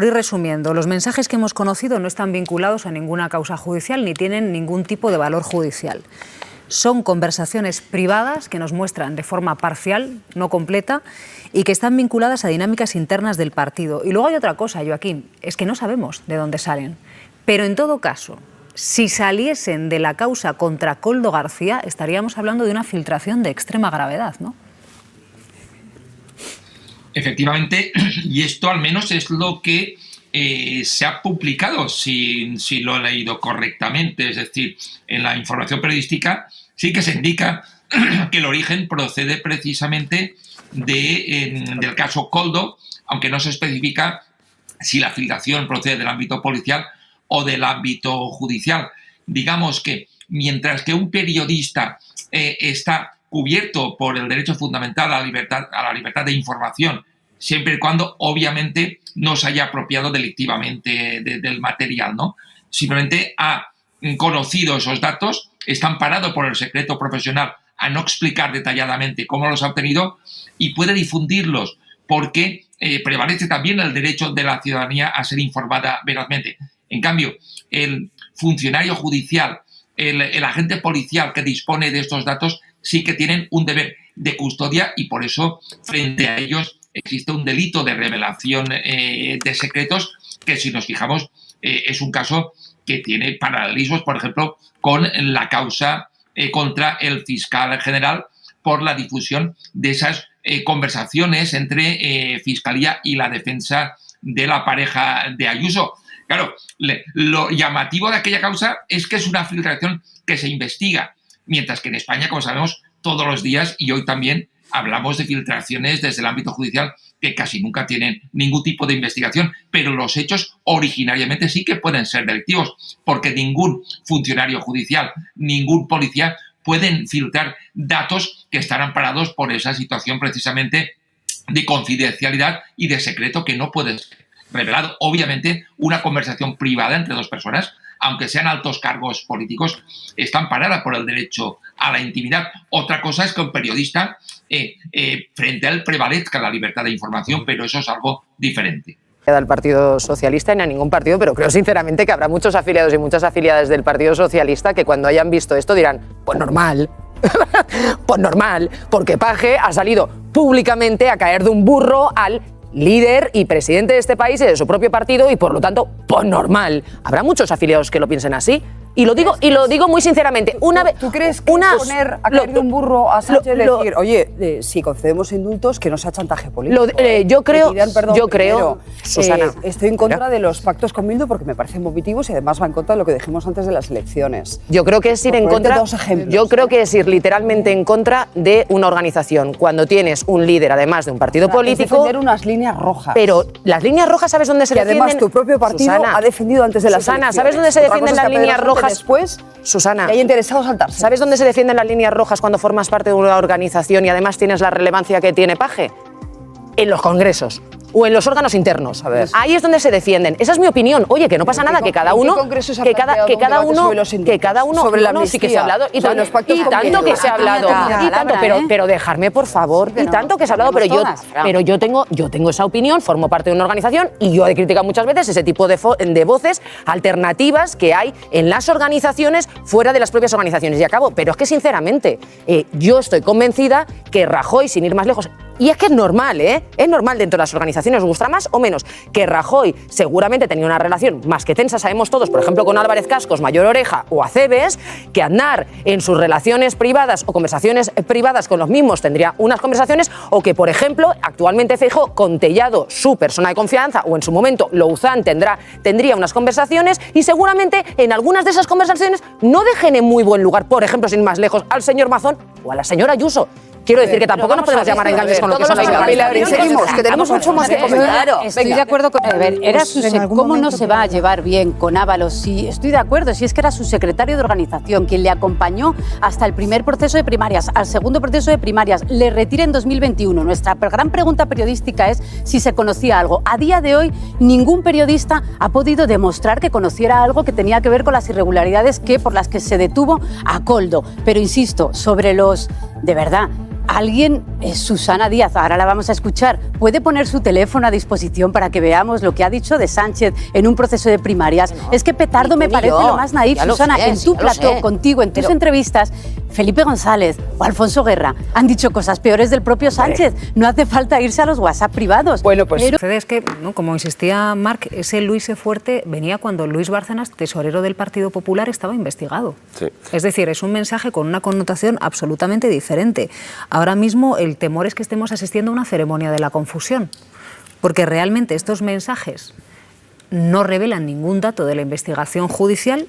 Por ir resumiendo, los mensajes que hemos conocido no están vinculados a ninguna causa judicial ni tienen ningún tipo de valor judicial. Son conversaciones privadas que nos muestran de forma parcial, no completa, y que están vinculadas a dinámicas internas del partido. Y luego hay otra cosa, Joaquín, es que no sabemos de dónde salen. Pero en todo caso, si saliesen de la causa contra Koldo García, estaríamos hablando de una filtración de extrema gravedad, ¿no? Efectivamente, y esto al menos es lo que se ha publicado, si lo he leído correctamente, es decir, en la información periodística sí que se indica que el origen procede precisamente del caso Koldo, aunque no se especifica si la filtración procede del ámbito policial o del ámbito judicial. Digamos que mientras que un periodista está cubierto por el derecho fundamental a la libertad de información, siempre y cuando, obviamente, no se haya apropiado delictivamente del material, ¿no? Simplemente ha conocido esos datos, está amparado por el secreto profesional a no explicar detalladamente cómo los ha obtenido y puede difundirlos porque prevalece también el derecho de la ciudadanía a ser informada verazmente. En cambio, el funcionario judicial, el agente policial que dispone de estos datos sí que tienen un deber de custodia y por eso frente a ellos existe un delito de revelación de secretos que, si nos fijamos, es un caso que tiene paralelismos, por ejemplo, con la causa contra el fiscal general por la difusión de esas conversaciones entre Fiscalía y la defensa de la pareja de Ayuso. Claro, lo llamativo de aquella causa es que es una filtración que se investiga, mientras que en España, como sabemos, todos los días y hoy también hablamos de filtraciones desde el ámbito judicial que casi nunca tienen ningún tipo de investigación, pero los hechos originariamente sí que pueden ser delictivos, porque ningún funcionario judicial, ningún policía pueden filtrar datos que están amparados por esa situación precisamente de confidencialidad y de secreto que no puede ser revelado. Obviamente, una conversación privada entre dos personas, aunque sean altos cargos políticos, está amparada por el derecho a la intimidad. Otra cosa es que un periodista frente a él prevalezca la libertad de información, pero eso es algo diferente. Al Partido Socialista ni a ningún partido, pero creo sinceramente que habrá muchos afiliados y muchas afiliadas del Partido Socialista que cuando hayan visto esto dirán, pues normal, pues normal, porque Paje ha salido públicamente a caer de un burro al líder y presidente de este país y de su propio partido y por lo tanto, pues normal. Habrá muchos afiliados que lo piensen así. Y lo digo muy sinceramente. ¿Tú crees que poner a caer de un burro a Sánchez decir, oye, si concedemos indultos, que no sea chantaje político? Yo creo, Susana. Estoy en contra de los pactos con Bildu porque me parecen vomitivos y además va en contra de lo que dijimos antes de las elecciones. Yo creo que es ir en contra. Yo creo que es ir literalmente en contra de una organización. Cuando tienes un líder, además de un partido político. Es defender unas líneas rojas. Pero las líneas rojas, ¿sabes dónde se defienden? Además, tu propio partido ha defendido antes de las elecciones. ¿Sabes dónde se defienden las líneas rojas? Después, Susana, que hay interesados saltarse. ¿Sabes dónde se defienden las líneas rojas cuando formas parte de una organización y además tienes la relevancia que tiene Paje? En los congresos o en los órganos internos. Ahí es donde se defienden. Esa es mi opinión. Oye, que no pasa nada, que cada uno sobre la sí que se ha hablado y tanto que se ha hablado pero dejarme por favor y tanto que se ha hablado pero yo tengo esa opinión, formo parte de una organización y yo he criticado muchas veces ese tipo de voces alternativas que hay en las organizaciones fuera de las propias organizaciones y acabo, pero es que sinceramente yo estoy convencida que Rajoy, sin ir más lejos, y es que es normal, es normal dentro de las organizaciones, os gustará más o menos, que Rajoy seguramente tenía una relación más que tensa, sabemos todos, por ejemplo, con Álvarez Cascos, Mayor Oreja o Acebes, que Aznar en sus relaciones privadas o conversaciones privadas con los mismos tendría unas conversaciones, o que, por ejemplo, actualmente Feijóo con Tellado, su persona de confianza, o en su momento Louzán tendría unas conversaciones y seguramente en algunas de esas conversaciones no dejen en muy buen lugar, por ejemplo, sin más lejos, al señor Mazón o a la señora Ayuso. Quiero decir que tampoco nos podemos llamar a engaños con lo que son las organizaciones. Seguimos, que tenemos mucho más que comentar. Estoy de acuerdo con... A ver, ¿cómo no se va a llevar bien con Ábalos? Sí, estoy de acuerdo, si es que era su secretario de organización, quien le acompañó hasta el primer proceso de primarias, al segundo proceso de primarias, le retira en 2021. Nuestra gran pregunta periodística es si se conocía algo. A día de hoy, ningún periodista ha podido demostrar que conociera algo que tenía que ver con las irregularidades por las que se detuvo a Koldo. Pero insisto, sobre los... De verdad... alguien, Susana Díaz, ahora la vamos a escuchar, puede poner su teléfono a disposición para que veamos lo que ha dicho de Sánchez en un proceso de primarias. No, es que petardo me parece lo más naif, Susana. En tu plató, contigo, en tus entrevistas, Felipe González o Alfonso Guerra han dicho cosas peores del propio Sánchez. No hace falta irse a los WhatsApp privados. Bueno, pues lo que sucede es que, ¿no?, como insistía Marc, ese Luis E. Fuerte venía cuando Luis Bárcenas, tesorero del Partido Popular, estaba investigado. Sí. Es decir, es un mensaje con una connotación absolutamente diferente. Ahora mismo el temor es que estemos asistiendo a una ceremonia de la confusión, porque realmente estos mensajes no revelan ningún dato de la investigación judicial.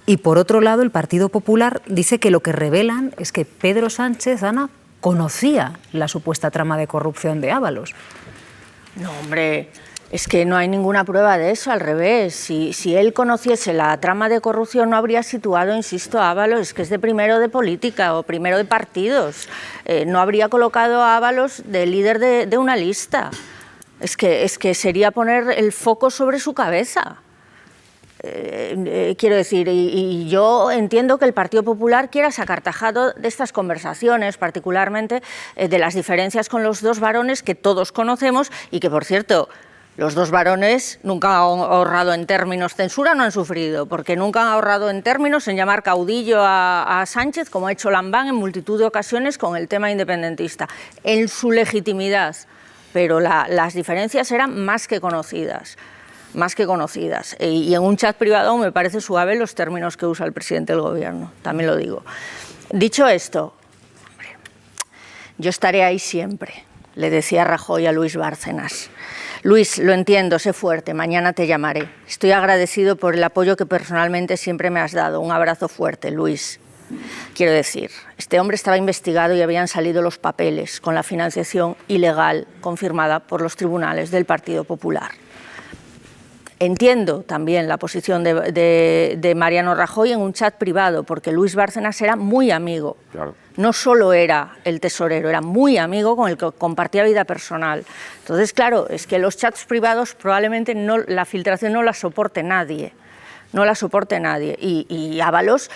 Y por otro lado, el Partido Popular dice que lo que revelan es que Pedro Sánchez, Ana, conocía la supuesta trama de corrupción de Ábalos. No, hombre, es que no hay ninguna prueba de eso, al revés. Si él conociese la trama de corrupción, no habría situado, insisto, a Ábalos, es que es de primero de política o primero de partidos. No habría colocado a Ábalos de líder de una lista. Es que sería poner el foco sobre su cabeza. Quiero decir, y yo entiendo que el Partido Popular quiera sacar tajado de estas conversaciones, particularmente de las diferencias con los dos varones que todos conocemos y que, por cierto, los dos varones nunca han ahorrado en términos, censura no han sufrido, porque nunca han ahorrado en términos en llamar caudillo a Sánchez, como ha hecho Lambán en multitud de ocasiones con el tema independentista, en su legitimidad, pero las diferencias eran más que conocidas. Y en un chat privado me parece suave los términos que usa el presidente del gobierno, también lo digo. Dicho esto, hombre, yo estaré ahí siempre, le decía Rajoy a Luis Bárcenas. Luis, lo entiendo, sé fuerte, mañana te llamaré. Estoy agradecido por el apoyo que personalmente siempre me has dado. Un abrazo fuerte, Luis. Quiero decir, este hombre estaba investigado y habían salido los papeles con la financiación ilegal confirmada por los tribunales del Partido Popular. Entiendo también la posición de Mariano Rajoy en un chat privado, porque Luis Bárcenas era muy amigo. Claro. No solo era el tesorero, era muy amigo con el que compartía vida personal. Entonces, claro, es que los chats privados probablemente la filtración no la soporte nadie. No la soporte nadie. Y Ábalos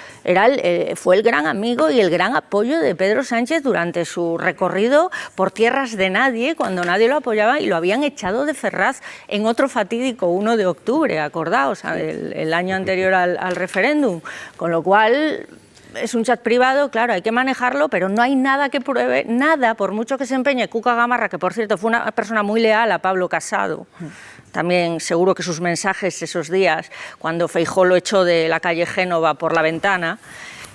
fue el gran amigo y el gran apoyo de Pedro Sánchez durante su recorrido por tierras de nadie, cuando nadie lo apoyaba y lo habían echado de Ferraz en otro fatídico 1 de octubre, acordaos, el año anterior al referéndum. Con lo cual, es un chat privado, claro, hay que manejarlo, pero no hay nada que pruebe, nada, por mucho que se empeñe Cuca Gamarra, que por cierto fue una persona muy leal a Pablo Casado. También seguro que sus mensajes esos días, cuando Feijóo lo echó de la calle Génova por la ventana,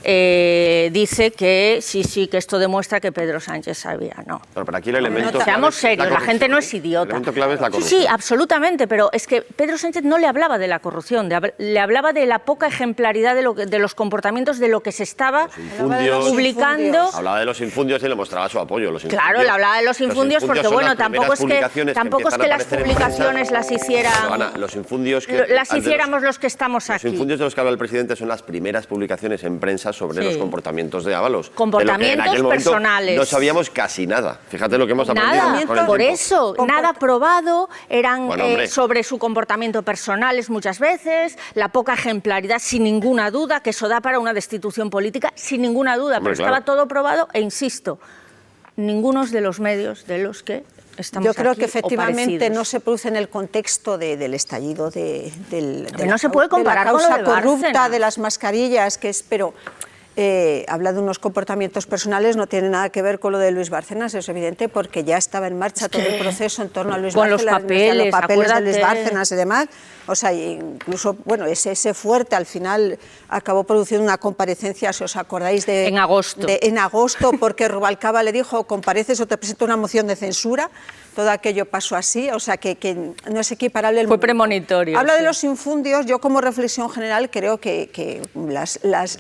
dice que sí, que esto demuestra que Pedro Sánchez sabía. No. Pero aquí el elemento no, seamos serios, la gente no es idiota. El elemento clave es la corrupción. Sí, absolutamente, pero es que Pedro Sánchez no le hablaba de la corrupción, le hablaba de la poca ejemplaridad de los comportamientos de lo que se estaba publicando. Hablaba de los infundios y le mostraba su apoyo. Claro, le hablaba de los infundios porque, bueno, tampoco es que las publicaciones las hicieran. Ana, los infundios las hiciéramos los que estamos aquí. Los infundios de los que habla el presidente son las primeras publicaciones en prensa sobre los comportamientos de Ábalos. Comportamientos personales. No sabíamos casi nada. Fíjate lo que hemos aprendido. Nada, por eso, nada probado, eran sobre su comportamiento personales muchas veces, la poca ejemplaridad, sin ninguna duda, que eso da para una destitución política, sin ninguna duda, pero estaba todo probado e insisto, ninguno de los medios de los que estamos Yo creo aquí, que efectivamente no se produce en el contexto del estallido no se puede comparar de la causa con lo de corrupta de las mascarillas, que es, pero habla de unos comportamientos personales, no tiene nada que ver con lo de Luis Bárcenas, es evidente, porque ya estaba en marcha todo el proceso en torno a Luis Bárcenas, los papeles de Luis Bárcenas y demás. O sea, incluso, bueno, ese Fuerte al final acabó produciendo una comparecencia, si os acordáis, en agosto. En agosto, porque Rubalcaba le dijo, compareces o te presento una moción de censura. Todo aquello pasó así, o sea que no es equiparable. Fue premonitorio. Habla de los infundios. Yo, como reflexión general, creo que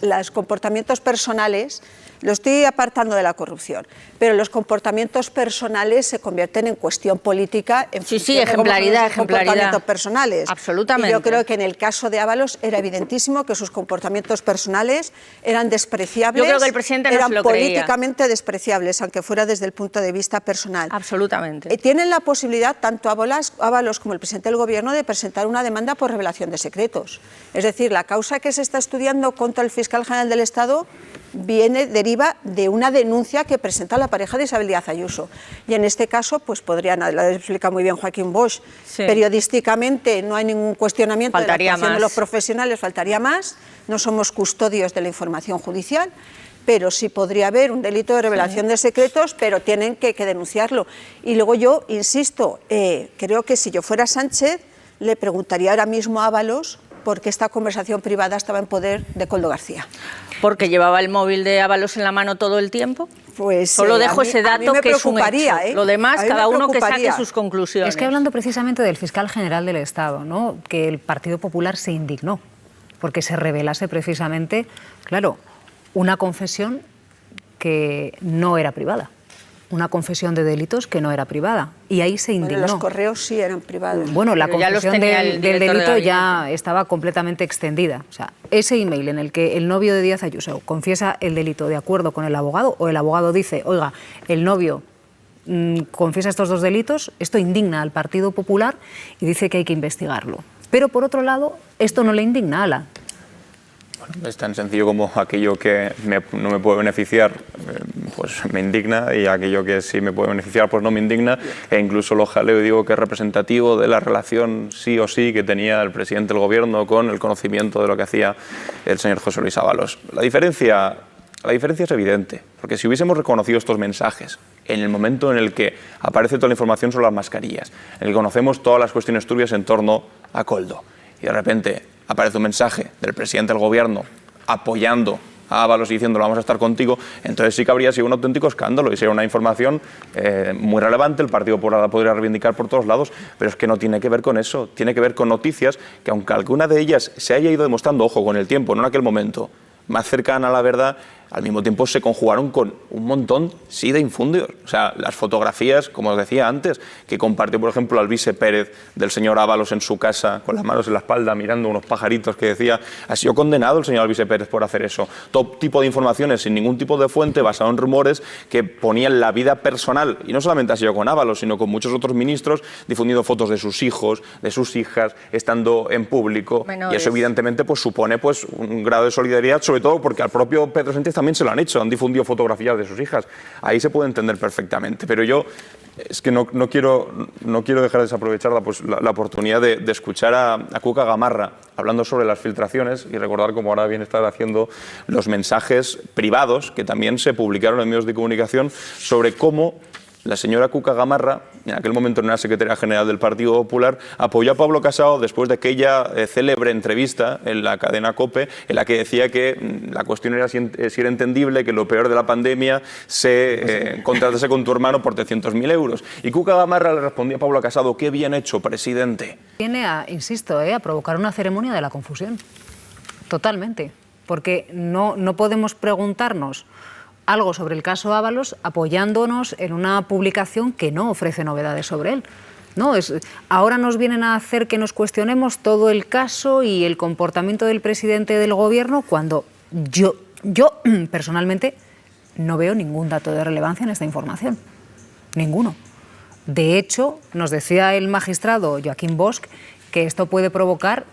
los comportamientos personales, lo estoy apartando de la corrupción, pero los comportamientos personales se convierten en cuestión política en función de ejemplaridad. Comportamientos personales. Absolutamente. Y yo creo que en el caso de Ábalos era evidentísimo que sus comportamientos personales eran despreciables. Yo creo que el presidente no se lo creía. Políticamente despreciables, aunque fuera desde el punto de vista personal. Absolutamente. Tienen la posibilidad, tanto Ábalos como el presidente del Gobierno, de presentar una demanda por revelación de secretos. Es decir, la causa que se está estudiando contra el fiscal general del Estado deriva deriva de una denuncia que presenta la pareja de Isabel Díaz Ayuso. Y en este caso, pues podrían, lo explica muy bien Joaquín Bosch, periodísticamente no hay ningún cuestionamiento de la actuación de los profesionales, faltaría más, no somos custodios de la información judicial, pero sí podría haber un delito de revelación de secretos, pero tienen que denunciarlo. Y luego yo, insisto, creo que si yo fuera Sánchez, le preguntaría ahora mismo a Ábalos por qué esta conversación privada estaba en poder de Koldo García. ¿Porque llevaba el móvil de Ábalos en la mano todo el tiempo? Pues solo dejo ese dato que es un hecho. Lo demás, cada uno que saque sus conclusiones. Es que hablando precisamente del fiscal general del Estado, ¿no?, que el Partido Popular se indignó porque se revelase precisamente, claro, una confesión que no era privada, una confesión de delitos que no era privada, y ahí se indignó. Bueno, los correos sí eran privados. Bueno, la confesión del delito ya estaba completamente extendida. O sea, ese email en el que el novio de Díaz Ayuso confiesa el delito de acuerdo con el abogado, o el abogado dice, oiga, el novio confiesa estos dos delitos, esto indigna al Partido Popular y dice que hay que investigarlo. Pero por otro lado, esto no le indigna a Ala. Es tan sencillo como aquello que no me puede beneficiar, pues me indigna, y aquello que sí me puede beneficiar, pues no me indigna, e incluso lo jaleo y digo que es representativo de la relación sí o sí que tenía el presidente del gobierno con el conocimiento de lo que hacía el señor José Luis Ábalos. La diferencia es evidente, porque si hubiésemos reconocido estos mensajes en el momento en el que aparece toda la información sobre las mascarillas, en el que conocemos todas las cuestiones turbias en torno a Koldo, y de repente aparece un mensaje del presidente del gobierno apoyando a Ábalos y diciendo vamos a estar contigo, entonces sí que habría sido un auténtico escándalo y sería una información muy relevante, el Partido Popular la podría reivindicar por todos lados, pero es que no tiene que ver con eso, tiene que ver con noticias que, aunque alguna de ellas se haya ido demostrando, ojo, con el tiempo, no en aquel momento, más cercana a la verdad, al mismo tiempo se conjugaron con un montón, sí, de infundios. O sea, las fotografías, como os decía antes, que compartió, por ejemplo, Alvise Pérez del señor Ábalos en su casa, con las manos en la espalda, mirando unos pajaritos, que decía, ha sido condenado el señor Alvise Pérez por hacer eso. Todo tipo de informaciones, sin ningún tipo de fuente, basado en rumores que ponían la vida personal, y no solamente ha sido con Ábalos, sino con muchos otros ministros, difundiendo fotos de sus hijos, de sus hijas, estando en público. Menores. Y eso, evidentemente, pues supone pues un grado de solidaridad, sobre todo porque al propio Pedro Sánchez también se lo han hecho, han difundido fotografías de sus hijas. Ahí se puede entender perfectamente, pero yo es que no quiero dejar de desaprovechar la oportunidad de escuchar a Cuca Gamarra hablando sobre las filtraciones y recordar cómo ahora bien estar haciendo los mensajes privados que también se publicaron en medios de comunicación sobre cómo la señora Cuca Gamarra, en aquel momento no era secretaria general del Partido Popular, apoyó a Pablo Casado después de aquella célebre entrevista en la cadena COPE, en la que decía que la cuestión era si era entendible que lo peor de la pandemia se contratase con tu hermano por 300.000 euros. Y Cuca Gamarra le respondía a Pablo Casado, qué bien hecho, presidente. Viene a, insisto, a provocar una ceremonia de la confusión. Totalmente. Porque no podemos preguntarnos algo sobre el caso Ábalos apoyándonos en una publicación que no ofrece novedades sobre él. No, ahora nos vienen a hacer que nos cuestionemos todo el caso y el comportamiento del presidente del gobierno cuando yo personalmente no veo ningún dato de relevancia en esta información. Ninguno. De hecho, nos decía el magistrado Joaquín Bosch que esto puede provocar,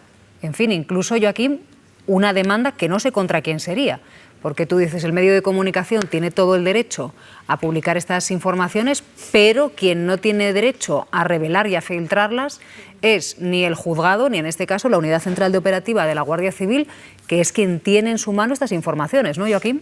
en fin, incluso Joaquín, una demanda que no sé contra quién sería. Porque tú dices, el medio de comunicación tiene todo el derecho a publicar estas informaciones, pero quien no tiene derecho a revelar y a filtrarlas es ni el juzgado, ni en este caso la Unidad Central de Operativa de la Guardia Civil, que es quien tiene en su mano estas informaciones, ¿no, Joaquín?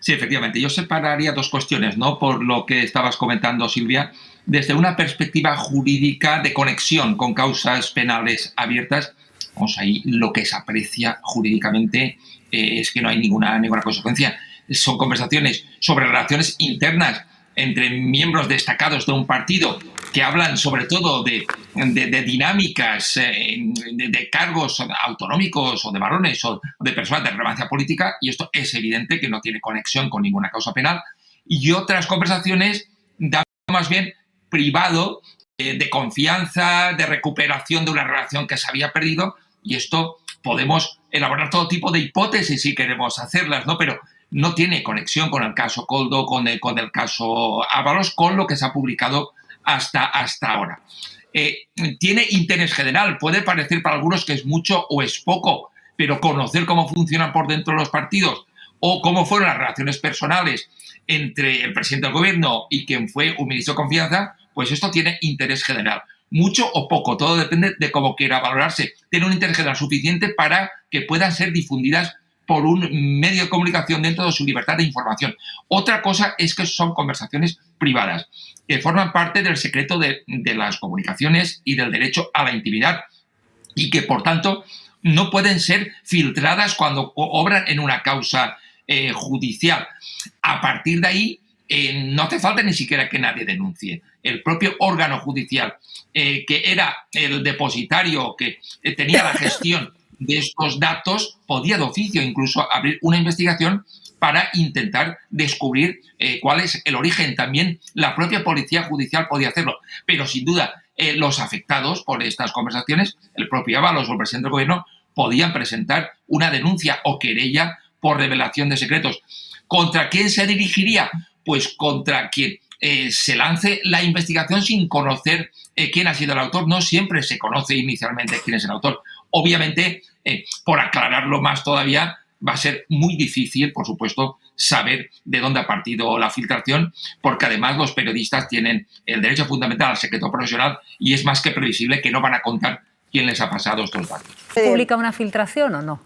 Sí, efectivamente. Yo separaría dos cuestiones, ¿no? Por lo que estabas comentando, Silvia, desde una perspectiva jurídica de conexión con causas penales abiertas. Vamos, ahí lo que se aprecia jurídicamente es que no hay ninguna consecuencia. Son conversaciones sobre relaciones internas entre miembros destacados de un partido que hablan sobre todo de dinámicas, de cargos autonómicos o de varones o de personas de relevancia política, y esto es evidente que no tiene conexión con ninguna causa penal. Y otras conversaciones de más bien privado, de confianza, de recuperación de una relación que se había perdido, y esto podemos elaborar todo tipo de hipótesis si queremos hacerlas, ¿no? Pero no tiene conexión con el caso Koldo, con el caso Ábalos, con lo que se ha publicado hasta ahora. Tiene interés general, puede parecer para algunos que es mucho o es poco, pero conocer cómo funcionan por dentro los partidos, o cómo fueron las relaciones personales entre el presidente del gobierno y quien fue un ministro de confianza, pues esto tiene interés general. Mucho o poco, todo depende de cómo quiera valorarse. Tiene un interés general suficiente para que puedan ser difundidas por un medio de comunicación dentro de su libertad de información. Otra cosa es que son conversaciones privadas, que forman parte del secreto de las comunicaciones y del derecho a la intimidad, y que, por tanto, no pueden ser filtradas cuando obran en una causa judicial. A partir de ahí, no hace falta ni siquiera que nadie denuncie. El propio órgano judicial, que era el depositario, que tenía la gestión de estos datos, podía de oficio incluso abrir una investigación para intentar descubrir cuál es el origen. También la propia policía judicial podía hacerlo. Pero, sin duda, los afectados por estas conversaciones, el propio Ábalos o el presidente del gobierno, podían presentar una denuncia o querella por revelación de secretos. ¿Contra quién se dirigiría? Pues contra quien se lance la investigación sin conocer quién ha sido el autor. No siempre se conoce inicialmente quién es el autor. Obviamente, por aclararlo más todavía, va a ser muy difícil, por supuesto, saber de dónde ha partido la filtración, porque además los periodistas tienen el derecho fundamental al secreto profesional y es más que previsible que no van a contar quién les ha pasado estos datos. ¿Publica una filtración o no?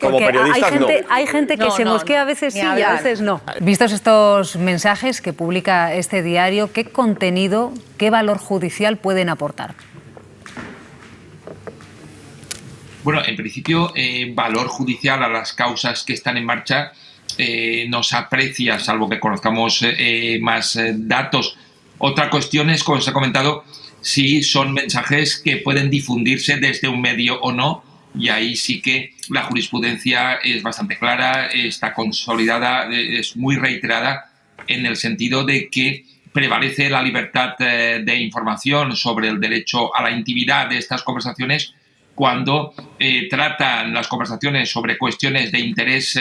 Como periodistas, hay gente que se mosquea a veces sí y a veces no. Vistos estos mensajes que publica este diario, ¿qué contenido, qué valor judicial pueden aportar? Bueno, en principio, valor judicial a las causas que están en marcha no se aprecia, salvo que conozcamos más datos. Otra cuestión es, como se ha comentado, si son mensajes que pueden difundirse desde un medio o no, y ahí sí que la jurisprudencia es bastante clara, está consolidada, es muy reiterada, en el sentido de que prevalece la libertad de información sobre el derecho a la intimidad de estas conversaciones cuando tratan las conversaciones sobre cuestiones de interés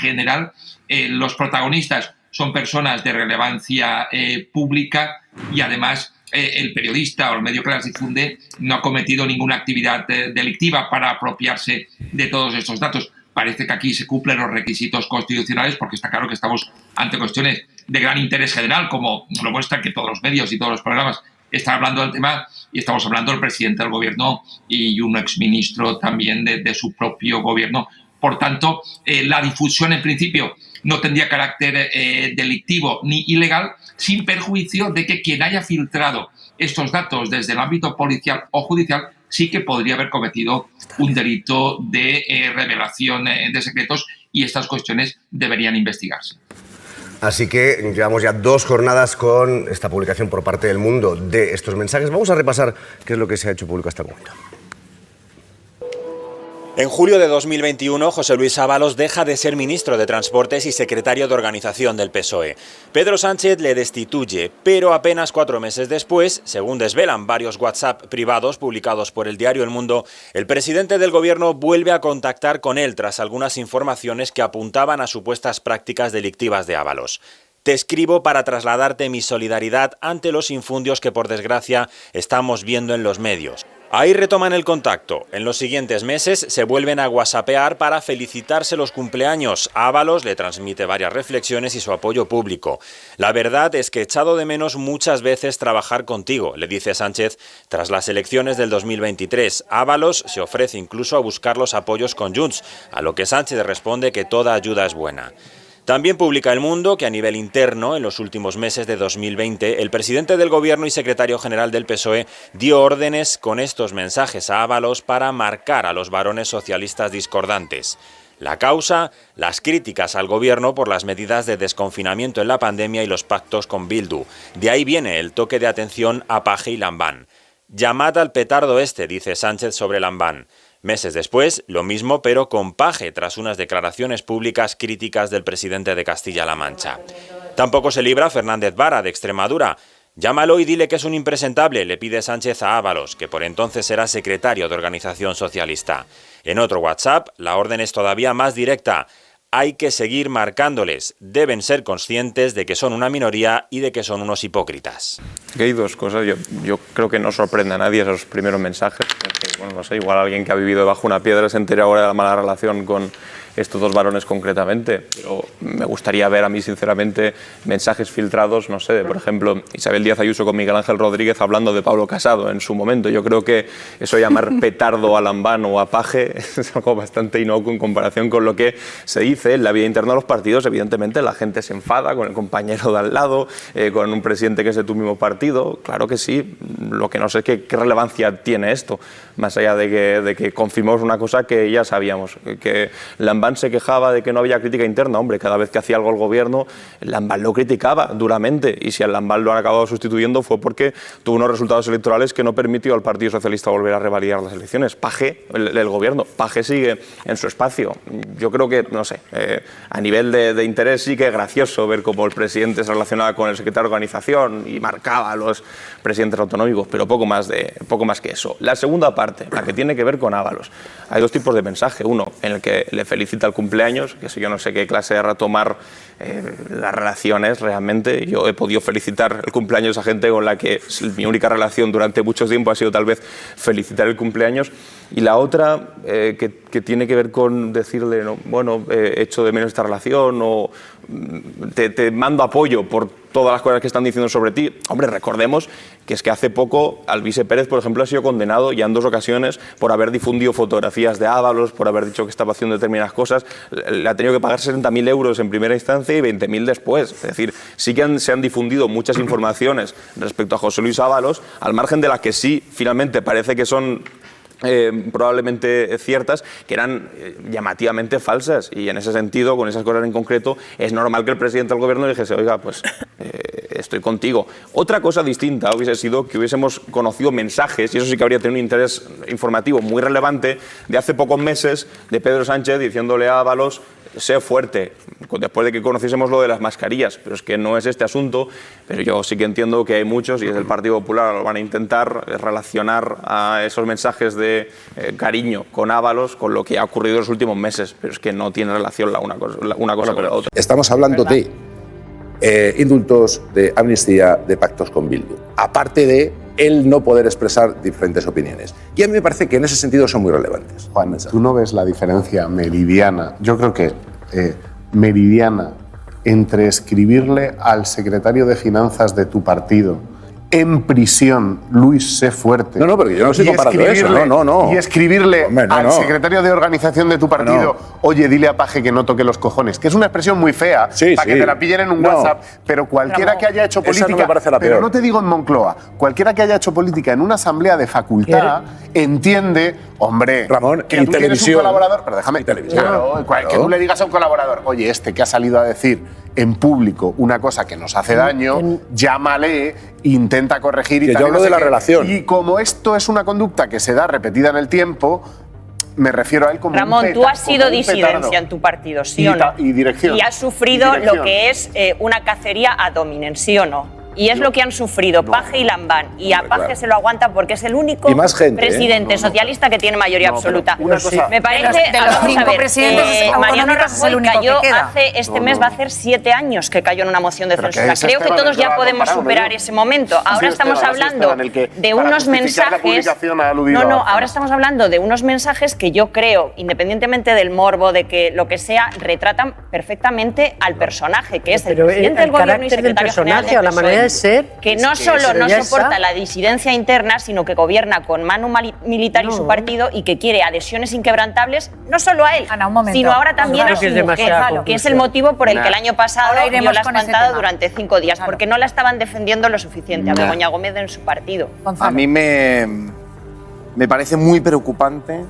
general. Los protagonistas son personas de relevancia pública y además el periodista o el medio que las difunde no ha cometido ninguna actividad delictiva para apropiarse de todos estos datos. Parece que aquí se cumplen los requisitos constitucionales porque está claro que estamos ante cuestiones de gran interés general, como lo muestra que todos los medios y todos los programas están hablando del tema, y estamos hablando del presidente del gobierno y un exministro también de su propio gobierno. Por tanto, la difusión en principio no tendría carácter delictivo ni ilegal, sin perjuicio de que quien haya filtrado estos datos desde el ámbito policial o judicial sí que podría haber cometido un delito de revelación de secretos, y estas cuestiones deberían investigarse. Así que llevamos ya 2 jornadas con esta publicación por parte del Mundo de estos mensajes. Vamos a repasar qué es lo que se ha hecho público hasta el momento. En julio de 2021, José Luis Ábalos deja de ser ministro de Transportes y secretario de Organización del PSOE. Pedro Sánchez le destituye, pero apenas 4 meses después, según desvelan varios WhatsApp privados publicados por el diario El Mundo, el presidente del gobierno vuelve a contactar con él tras algunas informaciones que apuntaban a supuestas prácticas delictivas de Ábalos. Te escribo para trasladarte mi solidaridad ante los infundios que, por desgracia, estamos viendo en los medios. Ahí retoman el contacto. En los siguientes meses se vuelven a whatsappear para felicitarse los cumpleaños. Ábalos le transmite varias reflexiones y su apoyo público. La verdad es que he echado de menos muchas veces trabajar contigo, le dice Sánchez tras las elecciones del 2023. Ábalos se ofrece incluso a buscar los apoyos con Junts, a lo que Sánchez responde que toda ayuda es buena. También publica El Mundo que a nivel interno, en los últimos meses de 2020, el presidente del gobierno y secretario general del PSOE dio órdenes con estos mensajes a Ábalos para marcar a los varones socialistas discordantes. La causa, las críticas al gobierno por las medidas de desconfinamiento en la pandemia y los pactos con Bildu. De ahí viene el toque de atención a Page y Lambán. Llamad al petardo este, dice Sánchez sobre Lambán. Meses después, lo mismo pero con Page, tras unas declaraciones públicas críticas del presidente de Castilla-La Mancha. Tampoco se libra Fernández Vara, de Extremadura. Llámalo y dile que es un impresentable, le pide Sánchez a Ábalos, que por entonces era secretario de Organización Socialista. En otro WhatsApp, la orden es todavía más directa. Hay que seguir marcándoles. Deben ser conscientes de que son una minoría y de que son unos hipócritas. Hay 2 cosas. Yo creo que no sorprende a nadie esos primeros mensajes. Bueno, no sé, igual alguien que ha vivido bajo una piedra se entera ahora de la mala relación con estos dos varones concretamente, pero me gustaría ver a mí, sinceramente, mensajes filtrados, no sé, por ejemplo, Isabel Díaz Ayuso con Miguel Ángel Rodríguez hablando de Pablo Casado en su momento. Yo creo que eso llamar petardo a Lambán o a Paje es algo bastante inocuo en comparación con lo que se dice en la vida interna de los partidos. Evidentemente la gente se enfada con el compañero de al lado, con un presidente que es de tu mismo partido, claro que sí. Lo que no sé es qué relevancia tiene esto, más allá de que confirmamos una cosa que ya sabíamos, que Lambán se quejaba de que no había crítica interna. Hombre, cada vez que hacía algo el gobierno, Lambán lo criticaba duramente, y si a Lambán lo han acabado sustituyendo fue porque tuvo unos resultados electorales que no permitió al Partido Socialista volver a revalidar las elecciones. Paje, el gobierno, Paje sigue en su espacio. Yo creo que, no sé, a nivel de interés sí que es gracioso ver cómo el presidente se relacionaba con el secretario de organización y marcaba a los presidentes autonómicos, pero poco más que eso. La segunda parte, la que tiene que ver con Ábalos. Hay dos tipos de mensaje. Uno, en el que le felicita el cumpleaños, que yo no sé qué clase de retomar las relaciones realmente. Yo he podido felicitar el cumpleaños a gente con la que mi única relación durante mucho tiempo ha sido tal vez felicitar el cumpleaños. Y la otra, que tiene que ver con decirle, ¿no? Bueno, echo de menos esta relación, o te mando apoyo por todas las cosas que están diciendo sobre ti. Hombre, recordemos que es que hace poco Alvise Pérez, por ejemplo, ha sido condenado ya en 2 ocasiones por haber difundido fotografías de Ábalos, por haber dicho que estaba haciendo determinadas cosas. Le ha tenido que pagar 60.000 euros en primera instancia y 20.000 después. Es decir, sí que se han difundido muchas informaciones respecto a José Luis Ábalos, al margen de las que sí, finalmente, parece que son probablemente ciertas, que eran llamativamente falsas, y en ese sentido, con esas cosas en concreto, es normal que el presidente del gobierno dijese, oiga, pues estoy contigo. Otra cosa distinta hubiese sido que hubiésemos conocido mensajes, y eso sí que habría tenido un interés informativo muy relevante, de hace pocos meses, de Pedro Sánchez diciéndole a Ábalos, sé fuerte, después de que conociésemos lo de las mascarillas, pero es que no es este asunto. Pero yo sí que entiendo que hay muchos, y desde el Partido Popular lo van a intentar, relacionar a esos mensajes de cariño con Ábalos con lo que ha ocurrido en los últimos meses, pero es que no tiene relación una cosa con la otra. Estamos hablando de indultos, de amnistía, de pactos con Bildu, aparte de el no poder expresar diferentes opiniones. Y a mí me parece que en ese sentido son muy relevantes. Juan, ¿tú no ves la diferencia meridiana, yo creo que meridiana, entre escribirle al secretario de Finanzas de tu partido en prisión, Luis, sé fuerte? No, pero yo no estoy comparando eso, no. Y escribirle al secretario de organización de tu partido, oye, dile a Paje que no toque los cojones, que es una expresión muy fea, para que te la pillen en un WhatsApp, pero cualquiera que haya hecho política, no me parece la peor. Pero no te digo en Moncloa, cualquiera que haya hecho política en una asamblea de facultad entiende, hombre, Ramón, que tú tienes un colaborador, pero déjame, que tú le digas a un colaborador, oye, este que ha salido a decir en público una cosa que nos hace daño, llámale, intenta corregir y que tal. Yo hablo de la relación. Y como esto es una conducta que se da repetida en el tiempo, me refiero a él como Ramón, un tú has sido disidencia petardo. en tu partido, ¿sí o no? Y dirección. Y has sufrido lo que es una cacería ad hominem, ¿sí o no? Y es lo que han sufrido Paje y Lambán. Y a Paje se lo aguanta porque es el único presidente socialista que tiene mayoría absoluta. Me parece, de los 5 presidentes Mariano autonómicos es el Rajoy único cayó que queda. hace, este mes va a hacer 7 años que cayó en una moción de censura. Creo que todos ya podemos superar ese momento. Ahora estamos hablando de unos mensajes. Ahora estamos hablando de unos mensajes que yo creo, independientemente del morbo, de que lo que sea, retratan perfectamente al personaje, que es el presidente del gobierno y secretario general del PSOE. Que no solo no soporta la disidencia interna, sino que gobierna con mano militar y su partido, y que quiere adhesiones inquebrantables, no solo a él, sino ahora también a su mujer, que es el motivo por el que el año pasado dio la espantada durante 5 días, porque no la estaban defendiendo lo suficiente a Begoña Gómez en su partido. A mí me parece muy preocupante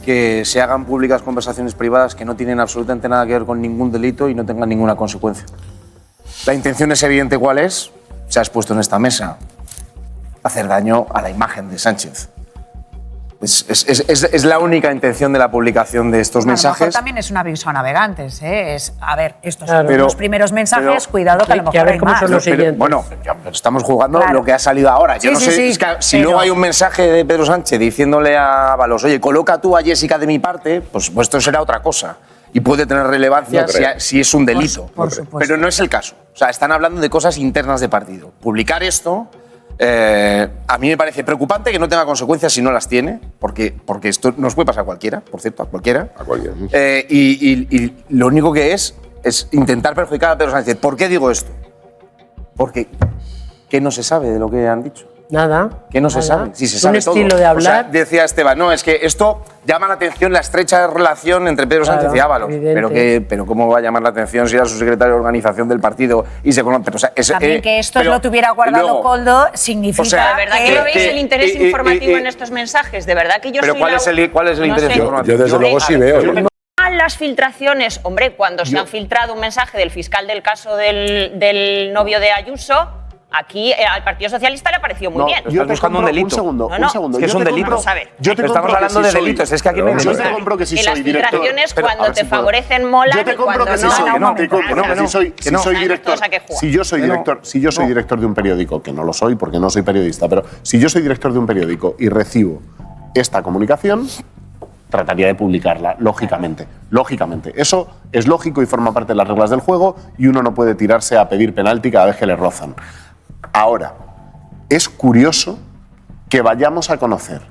que se hagan públicas conversaciones privadas que no tienen absolutamente nada que ver con ningún delito y no tengan ninguna consecuencia. La intención es evidente. ¿Cuál es? Se ha expuesto en esta mesa: hacer daño a la imagen de Sánchez. Es la única intención de la publicación de estos mensajes. A lo mejor también es un aviso a navegantes, ¿eh? A ver, estos son los primeros mensajes, cuidado que a lo mejor hay más. Bueno, estamos jugando lo que ha salido ahora. Yo no sé, es que si luego hay un mensaje de Pedro Sánchez diciéndole a Ábalos, oye, coloca tú a Jessica de mi parte, pues esto será otra cosa. Y puede tener relevancia si es un delito. Por supuesto. Pero no es el caso. O sea, están hablando de cosas internas de partido. Publicar esto A mí me parece preocupante que no tenga consecuencias si no las tiene, porque esto nos puede pasar a cualquiera, por cierto, a cualquiera. Y lo único que es intentar perjudicar a Pedro Sánchez. ¿Por qué digo esto? Porque ¿qué no se sabe de lo que han dicho? Nada. ¿Qué no se sabe? Si se sabe todo. Un estilo de hablar. O sea, decía Esteban, no, es que esto llama la atención la estrecha relación entre Pedro Sánchez y Ábalos. Pero ¿cómo va a llamar la atención si era su secretario de organización del partido y se conoce? O sea, también que esto lo tuviera guardado Koldo significa ¿De verdad que no veis el interés informativo en estos mensajes? ¿De verdad que yo soy ¿cuál es el interés informativo? Yo desde luego sí veo. Las filtraciones, hombre, cuando se han filtrado un mensaje del fiscal del caso del novio de Ayuso, aquí al Partido Socialista le pareció muy bien. Estás buscando un delito. Un segundo. Es que es un delito. Estamos hablando de delitos. Es que aquí no hay Yo te compro que si soy director. Las filtraciones cuando te favorecen molan y cuando no. Te compro que si soy director. Si yo soy director de un periódico, que no lo soy porque no soy periodista, pero si yo soy director de un periódico y recibo esta comunicación, trataría de publicarla, lógicamente. Eso es lógico y forma parte de las reglas del juego y uno no puede tirarse a pedir penalti cada vez que le rozan. Ahora, es curioso que vayamos a conocer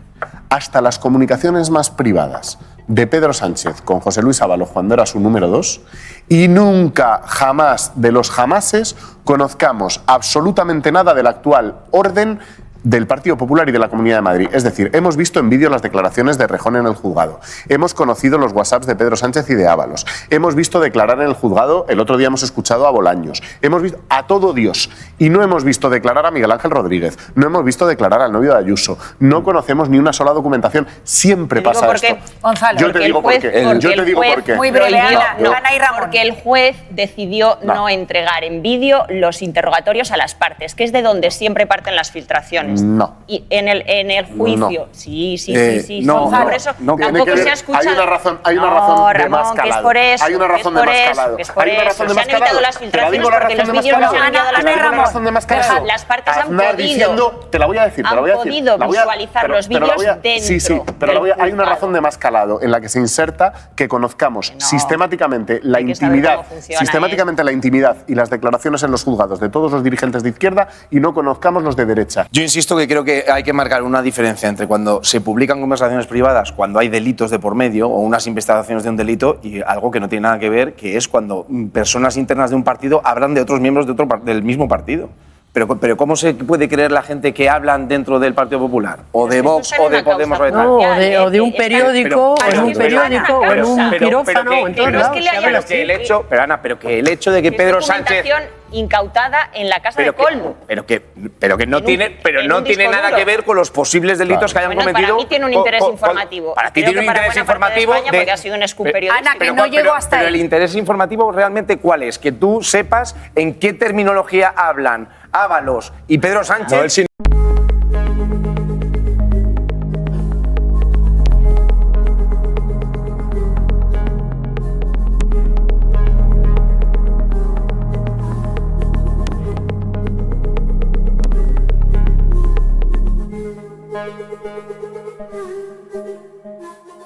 hasta las comunicaciones más privadas de Pedro Sánchez con José Luis Ábalos cuando era su número 2 y nunca, jamás, de los jamases, conozcamos absolutamente nada del actual orden del Partido Popular y de la Comunidad de Madrid. Es decir, hemos visto en vídeo las declaraciones de Rejón en el juzgado. Hemos conocido los WhatsApps de Pedro Sánchez y de Ábalos. Hemos visto declarar en el juzgado, el otro día hemos escuchado a Bolaños. Hemos visto a todo Dios. Y no hemos visto declarar a Miguel Ángel Rodríguez. No hemos visto declarar al novio de Ayuso. No conocemos ni una sola documentación. Siempre pasa esto. Gonzalo, yo te digo por qué. Muy breve, Ana y Ramón. Porque el juez decidió no entregar en vídeo los interrogatorios a las partes, que es de donde siempre parten las filtraciones. No. Y en el juicio. No. Sí. No, por eso tampoco se ha escuchado. Hay una razón de más Ramón, calado. que es por eso. Hay una razón de más calado. Hay una razón de más calado. Se han evitado las filtraciones porque los vídeos no se han enviado a las partes. Las partes han podido. Te la voy a decir. Han podido visualizar los vídeos dentro. Sí, pero hay una razón de más calado en la que se inserta que conozcamos sistemáticamente la intimidad. Sistemáticamente la intimidad y las declaraciones en los juzgados de todos los dirigentes de izquierda y no conozcamos los de derecha. Yo insisto que creo que hay que marcar una diferencia entre cuando se publican conversaciones privadas, cuando hay delitos de por medio o unas investigaciones de un delito y algo que no tiene nada que ver, que es cuando personas internas de un partido hablan de otros miembros del mismo partido. Pero ¿cómo se puede creer la gente que hablan dentro del Partido Popular? O de Vox, o de Podemos, o de tal. O de un periódico, o en un periódico, o en un quirófano, o en todos lados. Pero que el hecho de que Pedro Sánchez... incautada en la casa de Koldo. Pero que no tiene nada que ver con los posibles delitos que hayan cometido. Para mí tiene un interés informativo. Para ti tiene un interés informativo porque ha sido un scoop periodístico. Ana, que no llegó hasta ahí. Pero el interés informativo realmente ¿cuál es? Que tú sepas en qué terminología hablan Ábalos y Pedro Sánchez.